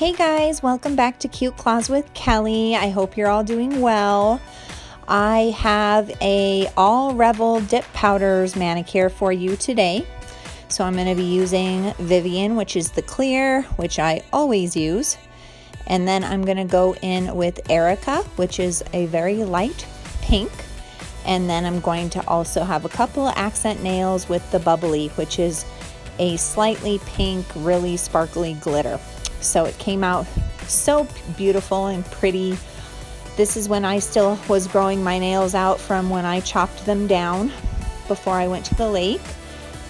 Hey guys, welcome back to Cute Claws with Kelly. I hope you're all doing well. I have a all Revel dip powders manicure for you today. So I'm going to be using Vivian, which is the clear, which I always use. And then I'm going to go in with Erica, which is a very light pink. And then I'm going to also have a couple of accent nails with the bubbly, which is a slightly pink, really sparkly glitter. So it came out so beautiful and pretty. This is when I still was growing my nails out from when I chopped them down before I went to the lake.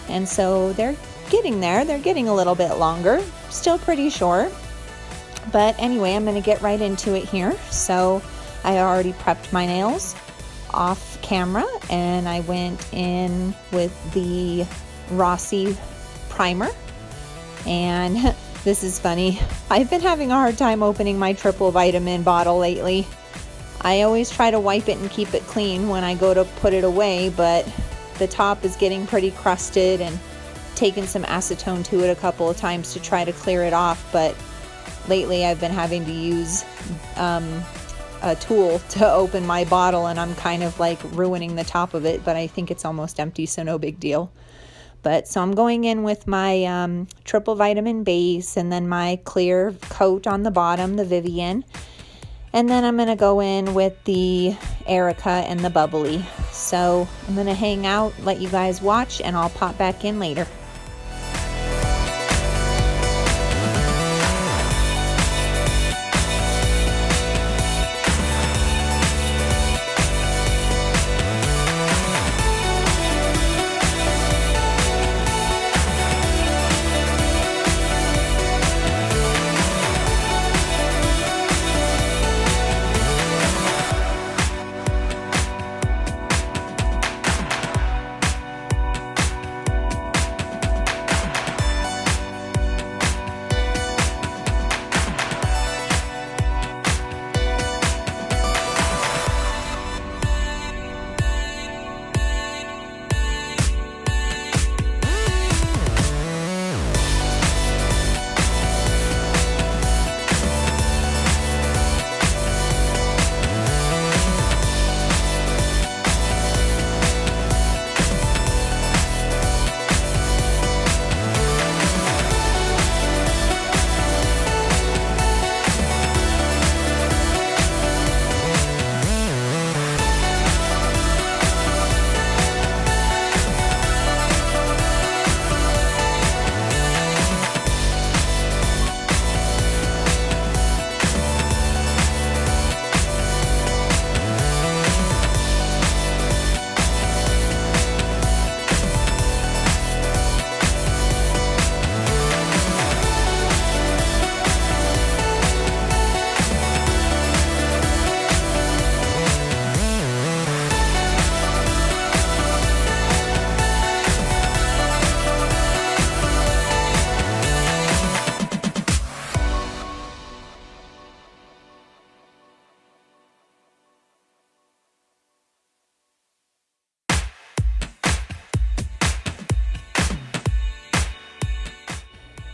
And so they're getting there. They're getting a little bit longer, still pretty short. But anyway, I'm going to get right into it here. So I already prepped my nails off camera and I went in with the Rossi primer. And this is funny. I've been having a hard time opening my triple vitamin bottle lately. I always try to wipe it and keep it clean when I go to put it away, but the top is getting pretty crusted and taken some acetone to it a couple of times to try to clear it off. But lately I've been having to use a tool to open my bottle and I'm kind of like ruining the top of it, but I think it's almost empty, so no big deal. But so I'm going in with my triple vitamin base and then my clear coat on the bottom, the Vivian. And then I'm going to go in with the Erica and the bubbly. So I'm going to hang out, let you guys watch, and I'll pop back in later.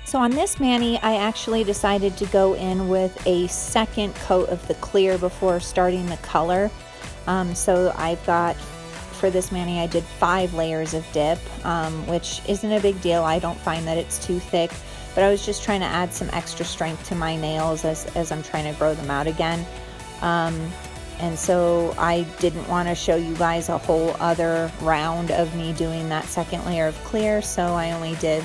So on this mani, I actually decided to go in with a second coat of the clear before starting the color. So I've got, for this mani, I did 5 layers of dip, which isn't a big deal. I don't find that it's too thick, but I was just trying to add some extra strength to my nails as I'm trying to grow them out again. And so I didn't want to show you guys a whole other round of me doing that second layer of clear, so I only did,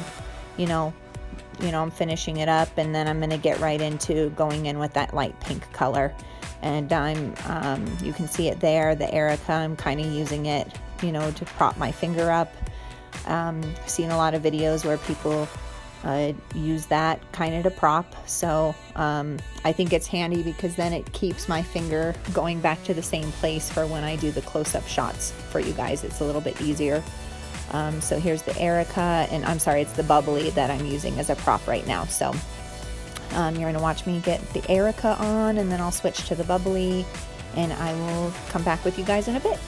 I'm finishing it up, and then I'm going to get right into going in with that light pink color. And you can see it there, the Erica, I'm kind of using it, to prop my finger up. Seen a lot of videos where people use that kind of to prop. So I think it's handy because then it keeps my finger going back to the same place for when I do the close-up shots for you guys. It's a little bit easier. So here's the Erica, and I'm sorry, it's the bubbly that I'm using as a prop right now. So you're going to watch me get the Erica on, and then I'll switch to the bubbly, and I will come back with you guys in a bit.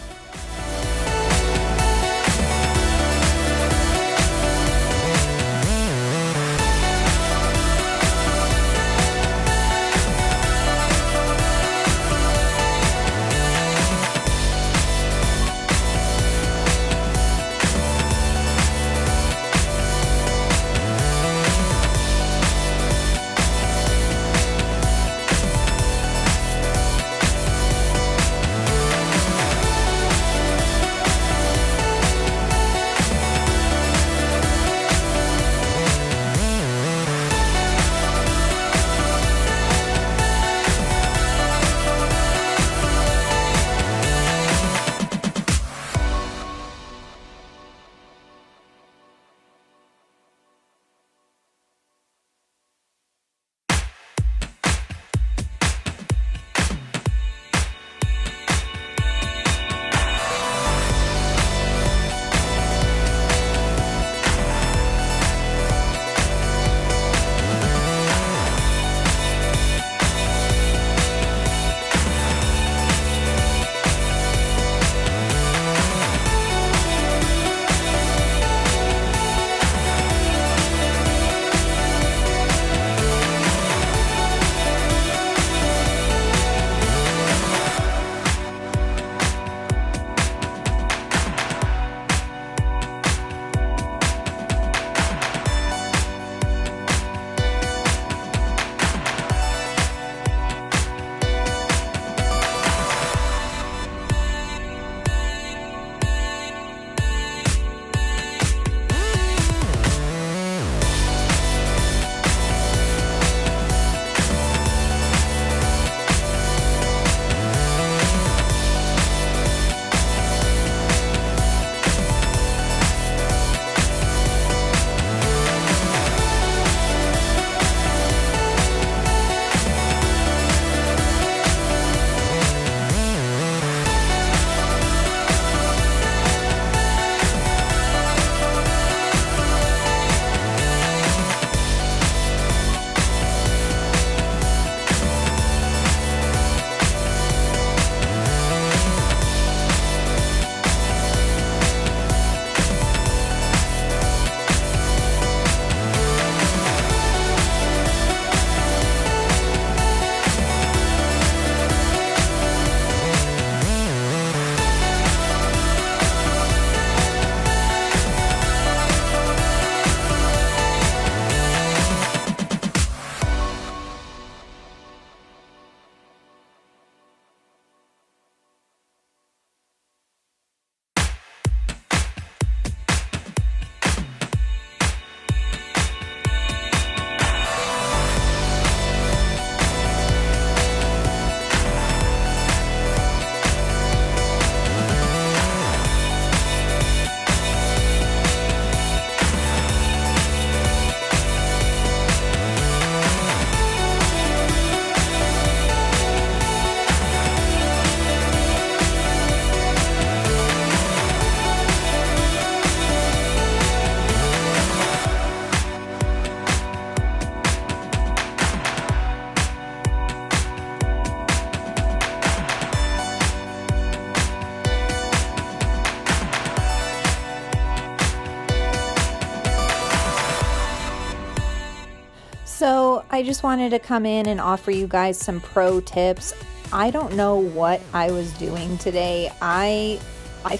I just wanted to come in and offer you guys some pro tips. I don't know what I was doing today. I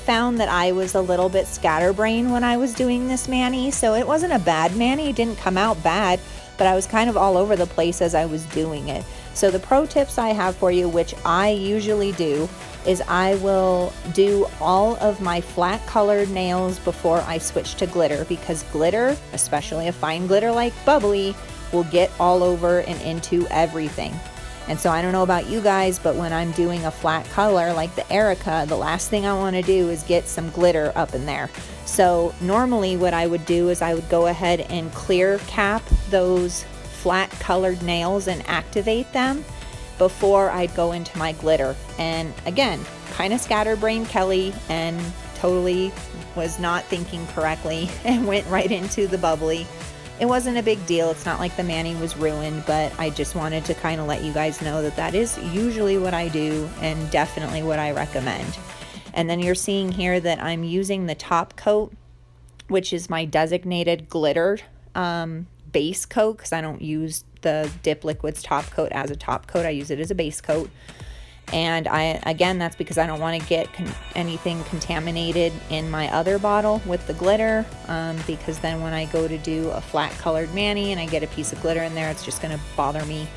found that I was a little bit scatterbrained when I was doing this mani, so it wasn't a bad mani. It didn't come out bad, but I was kind of all over the place as I was doing it. So the pro tips I have for you, which I usually do, is I will do all of my flat colored nails before I switch to glitter, because glitter, especially a fine glitter like bubbly, will get all over and into everything. And so I don't know about you guys, but when I'm doing a flat color like the Erica, the last thing I want to do is get some glitter up in there. So normally what I would do is I would go ahead and clear cap those flat colored nails and activate them before I'd go into my glitter. And again, kind of scatterbrained Kelly and totally was not thinking correctly and went right into the bubbly. It wasn't a big deal. It's not like the mani was ruined, but I just wanted to kind of let you guys know that that is usually what I do and definitely what I recommend. And then you're seeing here that I'm using the top coat, which is my designated glitter base coat, because I don't use the Dip Liquids top coat as a top coat. I use it as a base coat. And again, that's because I don't want to get anything contaminated in my other bottle with the glitter, because then when I go to do a flat colored mani and I get a piece of glitter in there, it's just going to bother me.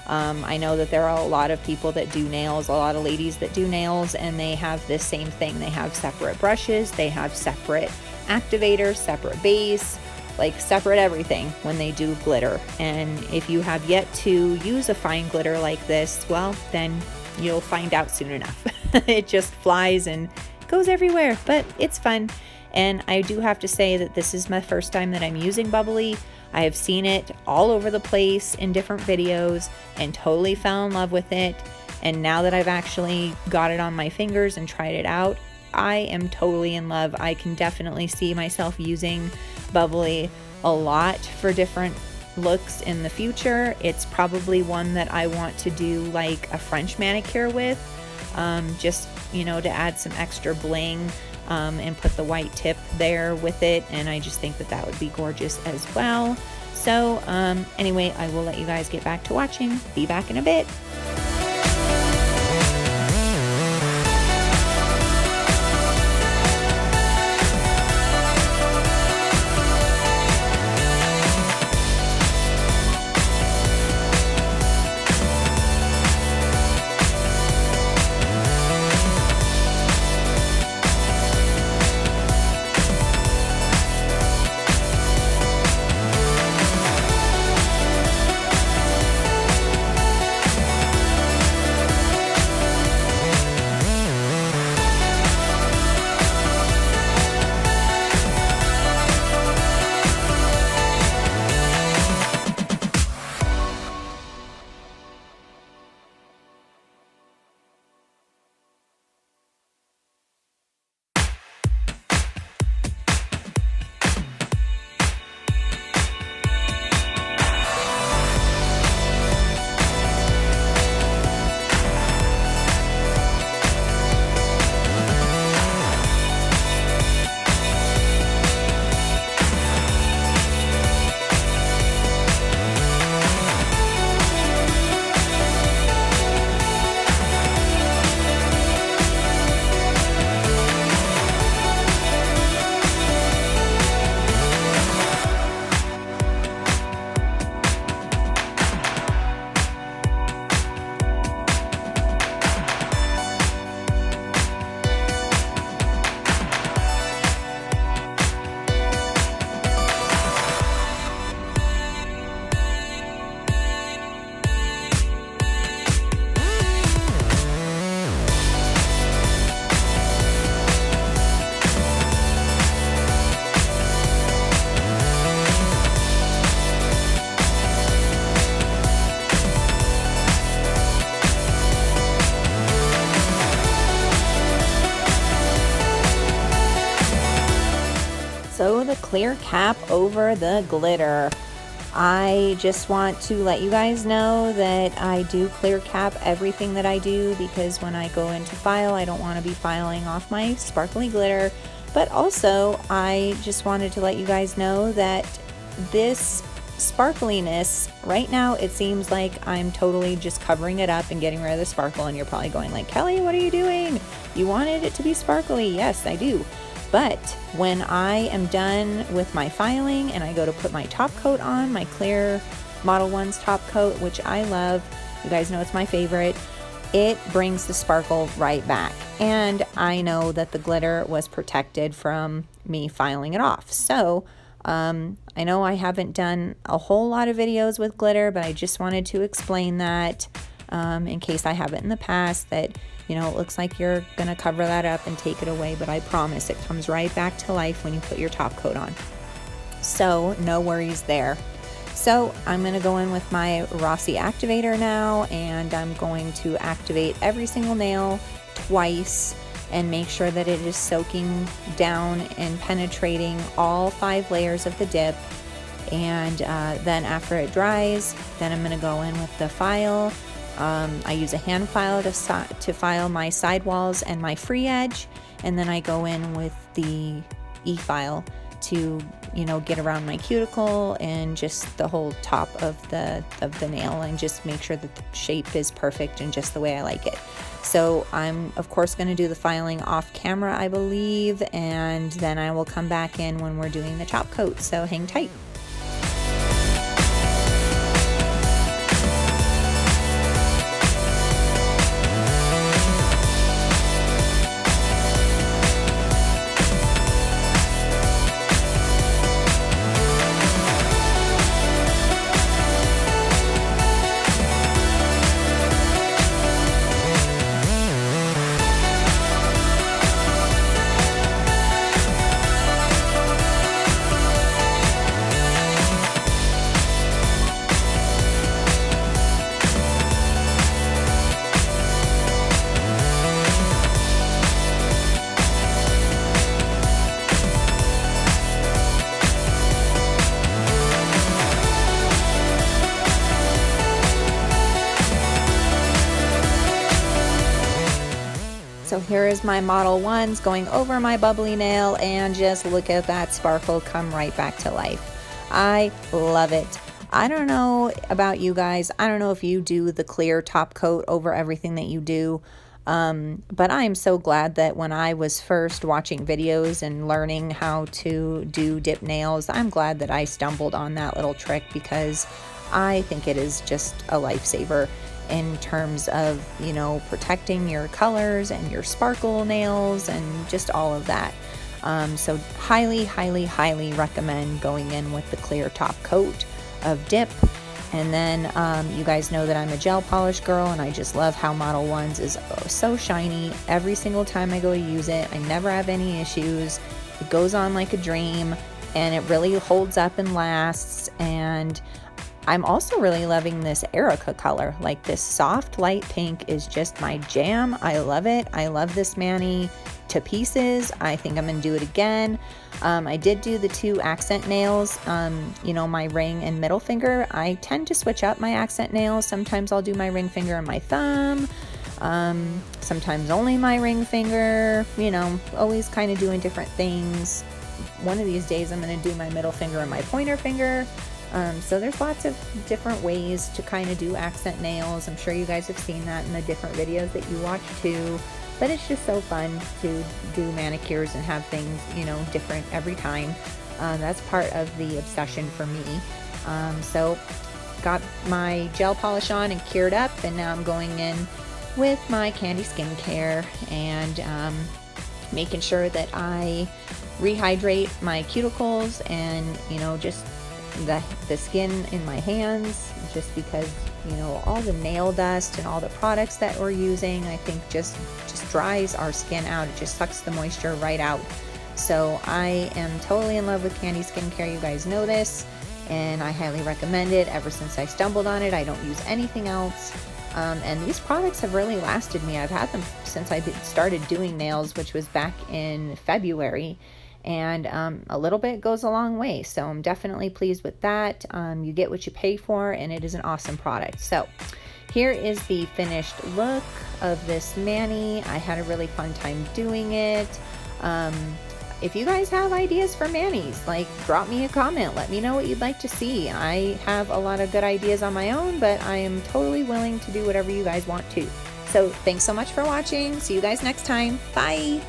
I know that there are a lot of people that do nails, a lot of ladies that do nails, and they have this same thing. They have separate brushes, they have separate activators, separate base, like separate everything when they do glitter. And if you have yet to use a fine glitter like this, well, then you'll find out soon enough. It just flies and goes everywhere, but it's fun. And I do have to say that this is my first time that I'm using bubbly. I have seen it all over the place in different videos and totally fell in love with it. And now that I've actually got it on my fingers and tried it out, I am totally in love. I can definitely see myself using bubbly a lot for different looks in the future. It's probably one that I want to do like a French manicure with, just, you know, to add some extra bling, and put the white tip there with it. And I just think that that would be gorgeous as well. So anyway, I will let you guys get back to watching. Be back in a bit. So the clear cap over the glitter. I just want to let you guys know that I do clear cap everything that I do, because when I go into file, I don't want to be filing off my sparkly glitter. But also, I just wanted to let you guys know that this sparkliness. Right now it seems like I'm totally just covering it up and getting rid of the sparkle, and you're probably going like, Kelly, what are you doing? You wanted it to be sparkly. Yes, I do. But when I am done with my filing and I go to put my top coat on, my clear Modelones top coat, which I love, you guys know it's my favorite, it brings the sparkle right back. And I know that the glitter was protected from me filing it off. So I know I haven't done a whole lot of videos with glitter, but I just wanted to explain that in case I haven't in the past, that, you know, it looks like you're gonna cover that up and take it away, but I promise it comes right back to life when you put your top coat on. So no worries there. So I'm gonna go in with my Rossi activator now, and I'm going to activate every single nail twice and make sure that it is soaking down and penetrating all 5 layers of the dip. And then after it dries, then I'm gonna go in with the file. I use a hand file to file my sidewalls and my free edge, and then I go in with the e-file to, you know, get around my cuticle and just the whole top of the nail, and just make sure that the shape is perfect and just the way I like it. So I'm of course going to do the filing off camera, I believe, and then I will come back in when we're doing the top coat. So hang tight. So here is my Modelones going over my bubbly nail, and just look at that sparkle come right back to life. I love it. I don't know about you guys. I don't know if you do the clear top coat over everything that you do. But I'm so glad that when I was first watching videos and learning how to do dip nails, I'm glad that I stumbled on that little trick, because I think it is just a lifesaver in terms of, you know, protecting your colors and your sparkle nails and just all of that. So highly, highly, highly recommend going in with the clear top coat of dip. And then you guys know that I'm a gel polish girl, and I just love how Modelones is so shiny. Every single time I go to use it, I never have any issues. It goes on like a dream, and it really holds up and lasts. And I'm also really loving this Erica color. Like, this soft light pink is just my jam. I love it. I love this mani to pieces. I think I'm gonna do it again. I did do the 2 accent nails, you know, my ring and middle finger. I tend to switch up my accent nails. Sometimes I'll do my ring finger and my thumb, sometimes only my ring finger, you know, always kind of doing different things. One of these days I'm gonna do my middle finger and my pointer finger. So there's lots of different ways to kind of do accent nails. I'm sure you guys have seen that in the different videos that you watch too. But it's just so fun to do manicures and have things, you know, different every time. That's part of the obsession for me. So got my gel polish on and cured up, and now I'm going in with my Candi skincare and making sure that I rehydrate my cuticles and, you know, just the skin in my hands, just because, you know, all the nail dust and all the products that we're using, I think just dries our skin out. It just sucks the moisture right out. So I am totally in love with Candi skincare. You guys know this, and I highly recommend it. Ever since I stumbled on it, I don't use anything else. And these products have really lasted me. I've had them since I started doing nails, which was back in February. And a little bit goes a long way, so I'm definitely pleased with that. You get what you pay for, and it is an awesome product. So here is the finished look of this mani. I had a really fun time doing it. if you guys have ideas for manis, like drop me a comment, let me know what you'd like to see. I have a lot of good ideas on my own, but I am totally willing to do whatever you guys want to. So thanks so much for watching. See you guys next time. Bye.